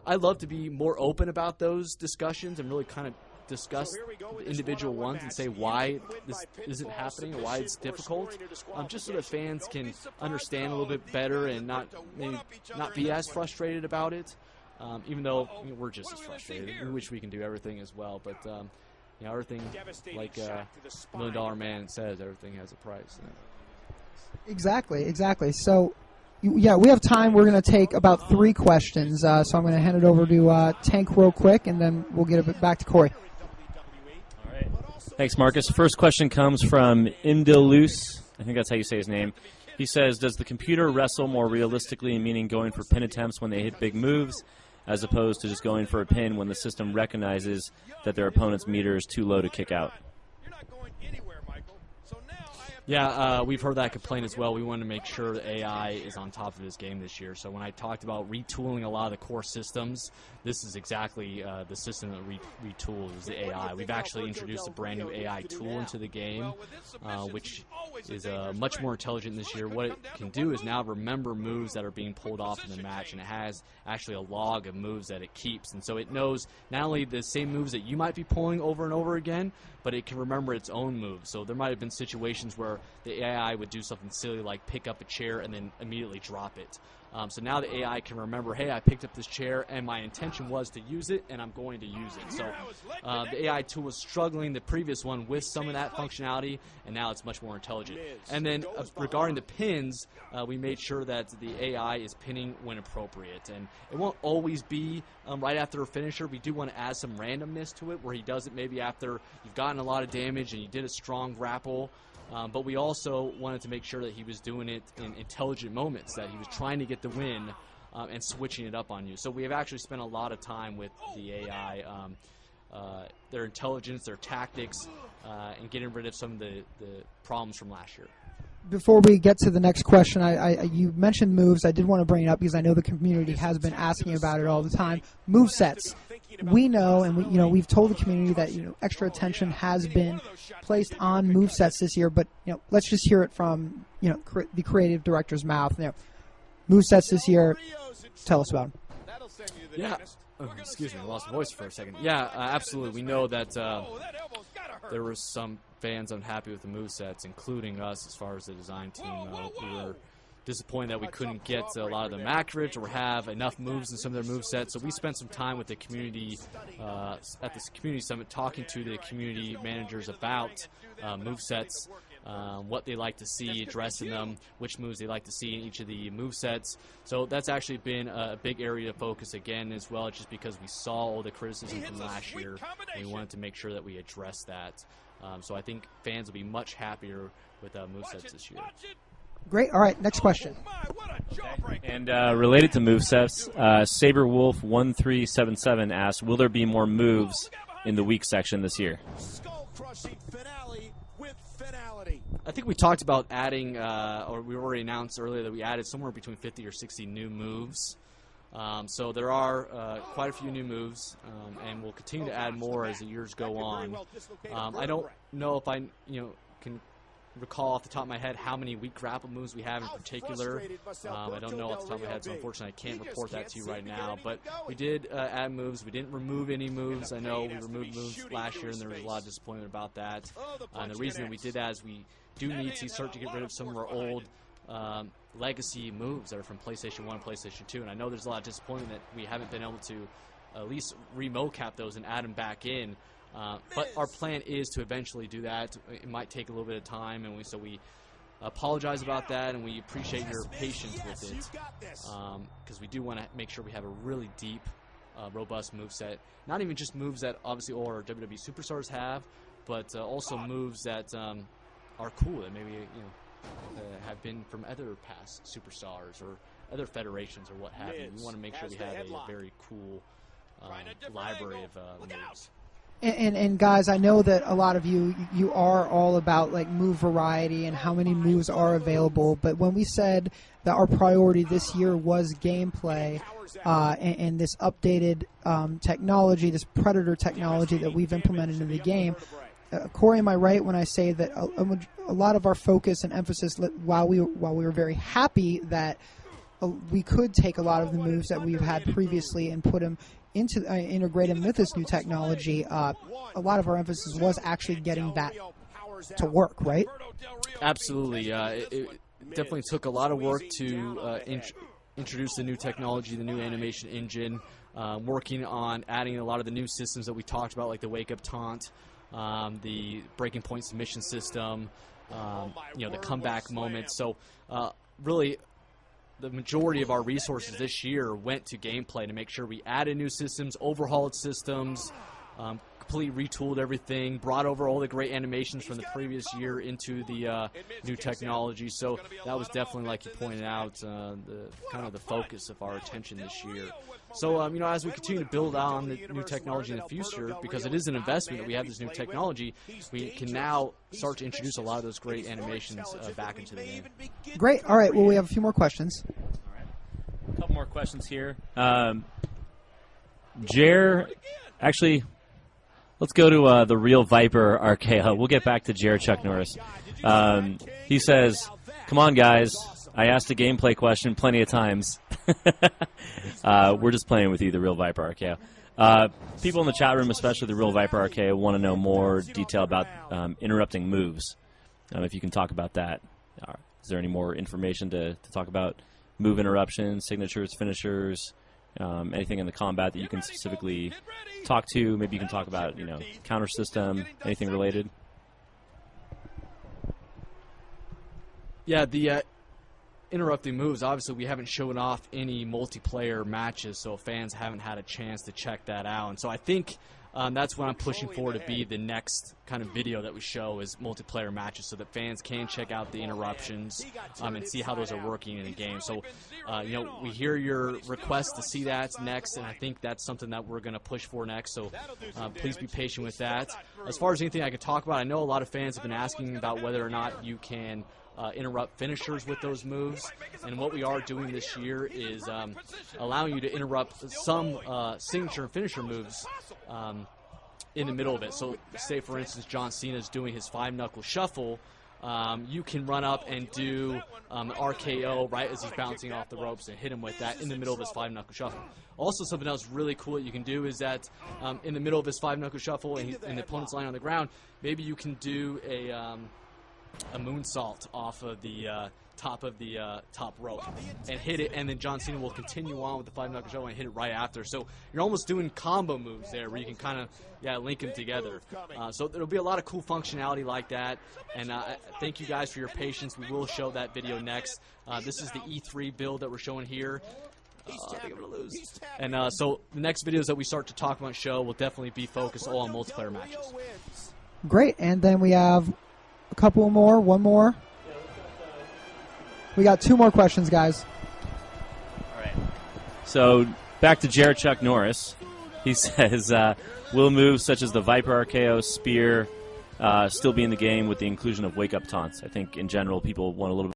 I'd love to be more open about those discussions and really kind of discuss the individual ones and say why this isn't happening or why it's difficult, just so that fans can understand a little bit better and not be as frustrated about it. Even though we're just as frustrated, we wish we can do everything as well. But everything, like $1 Million Man says, everything has a price. Exactly. So, yeah, we have time. We're going to take about 3 questions. So I'm going to hand it over to Tank real quick, and then we'll get it back to Corey. All right. Thanks, Marcus. First question comes from Imdilus. I think that's how you say his name. He says, does the computer wrestle more realistically, meaning going for pin attempts when they hit big moves, as opposed to just going for a pin when the system recognizes that their opponent's meter is too low to kick out? Yeah, we've heard that complaint as well. We want to make sure that AI is on top of this game this year. So when I talked about retooling a lot of the core systems, this is exactly the system that we retooled, is the AI. We've actually introduced a brand new AI tool into the game, which is much more intelligent this year. What it can do is now remember moves that are being pulled off in the match, and it has actually a log of moves that it keeps. And so it knows not only the same moves that you might be pulling over and over again, but it can remember its own moves. So there might have been situations where the AI would do something silly like pick up a chair and then immediately drop it. So now the AI can remember, hey, I picked up this chair and my intention was to use it and I'm going to use it. So the AI tool was struggling the previous one with some of that functionality, and now it's much more intelligent. And then regarding the pins, we made sure that the AI is pinning when appropriate. And it won't always be right after a finisher. We do want to add some randomness to it where he does it maybe after you've gotten a lot of damage and you did a strong grapple. But we also wanted to make sure that he was doing it in intelligent moments, that he was trying to get the win and switching it up on you. So we have actually spent a lot of time with the AI, their intelligence, their tactics, and getting rid of some of the problems from last year. Before we get to the next question, you mentioned moves. I did want to bring it up because I know the community has been asking about it all the time. Move sets. We know, and we've told the community that extra attention has been placed on move sets this year. But let's just hear it from the creative director's mouth. Move sets this year. Tell us about them. Yeah. Excuse me, I lost my voice for a second. Yeah, absolutely. We know that there were some fans unhappy with the movesets, including us as far as the design team. We were disappointed that we couldn't get a lot of them accurate or have enough moves in some of their movesets. So we spent some time with the community at this community summit talking to the community managers about movesets, what they like to see, addressing them, which moves they like to see in each of the movesets. So that's actually been a big area of focus again as well, just because we saw all the criticism from last year, and we wanted to make sure that we address that. So I think fans will be much happier with movesets this year. Great. All right, next question. Okay. And related to movesets, SaberWolf1377 asks, will there be more moves in the weak section this year? I think we talked about adding, or we already announced earlier that we added somewhere between 50 or 60 new moves. So there are quite a few new moves, and we'll continue to add more as the years go on. I don't know if I can recall off the top of my head how many weak grapple moves we have in particular. I don't know off the top of my head, so unfortunately I can't report that to you right now. But we did add moves. We didn't remove any moves. I know we removed moves last year, and there was a lot of disappointment about that. And the reason that we did that is we do need to start to get rid of some of our old legacy moves that are from PlayStation 1 and PlayStation 2. And I know there's a lot of disappointment that we haven't been able to at least re-mocap those and add them back in. But our plan is to eventually do that. It might take a little bit of time, and so we apologize about that, and we appreciate your patience with it, because we do want to make sure we have a really deep, robust moveset. Not even just moves that obviously all our WWE superstars have, but also moves that are cool, that maybe have been from other past superstars or other federations or what have you. We want to make sure we have a very cool library of moves. And guys, I know that a lot of you are all about like move variety and how many moves are available. But when we said that our priority this year was gameplay and this updated technology, this Predator technology that we've implemented in the game, Corey, am I right when I say that a lot of our focus and emphasis, while we were very happy that we could take a lot of the moves that we've had previously and put them into integrate them with this new technology. A lot of our emphasis was actually getting that to work, right? Absolutely. It definitely took a lot of work to introduce the new technology, the new animation engine, working on adding a lot of the new systems that we talked about, like the wake-up taunt, the breaking point submission system, the comeback moment. So really, the majority of our resources this year went to gameplay to make sure we added new systems, overhauled systems, completely retooled everything, brought over all the great animations from the previous year into the new technology. So that was definitely, like you pointed out, the focus of our attention this year. So as we continue to build on the new technology in the future, because it is an investment that we have this new technology, we can now start to introduce a lot of those great animations back into the game. Great. All right. Well, we have a few more questions. All right. A couple more questions here. Jer, actually, let's go to the Real Viper RKO. We'll get back to Jer Chuck Norris. He says, "Come on, guys. I asked a gameplay question plenty of times." We're just playing with you, the Real Viper RKO. People in the chat room, especially the Real Viper RKO, want to know more detail about interrupting moves. If you can talk about that. Is there any more information to talk about move interruptions, signatures, finishers, anything in the combat that you can specifically talk to? Maybe you can talk about, counter system, anything related? Yeah, the interrupting moves, obviously we haven't shown off any multiplayer matches, so fans haven't had a chance to check that out. And so I think that's what I'm pushing for to be the next kind of video that we show is multiplayer matches, so that fans can check out the interruptions and see how those are working in a game. So, we hear your request to see that next, and I think that's something that we're going to push for next. So please be patient with that. As far as anything I could talk about, I know a lot of fans have been asking about whether or not you can interrupt finishers with those moves, and what we are doing this year is allowing you to interrupt some signature and finisher moves in the middle of it. So say, for instance, John Cena is doing his 5-knuckle shuffle. You can run up and do RKO right as he's bouncing off the ropes and hit him with that in the middle of his 5-knuckle shuffle. Also, something else really cool that you can do is that in the middle of his 5-knuckle shuffle and the opponent's lying on the ground, maybe you can do a moonsault off of the top of the top rope and hit it, and then John Cena will continue on with the 5-knuckle shuffle and hit it right after. So you're almost doing combo moves there where you can kind of link them together. So there'll be a lot of cool functionality like that, and thank you guys for your patience. We will show that video next. This is the E3 build that we're showing here. I think I'm going to lose. And so the next videos that we start to talk about show will definitely be focused all on multiplayer matches. Great, and then we have a couple more, one more. We got 2 more questions, guys. All right. So back to Jared Chuck Norris. He says, will moves such as the Viper RKO, Spear still be in the game with the inclusion of wake-up taunts? I think in general people want a little bit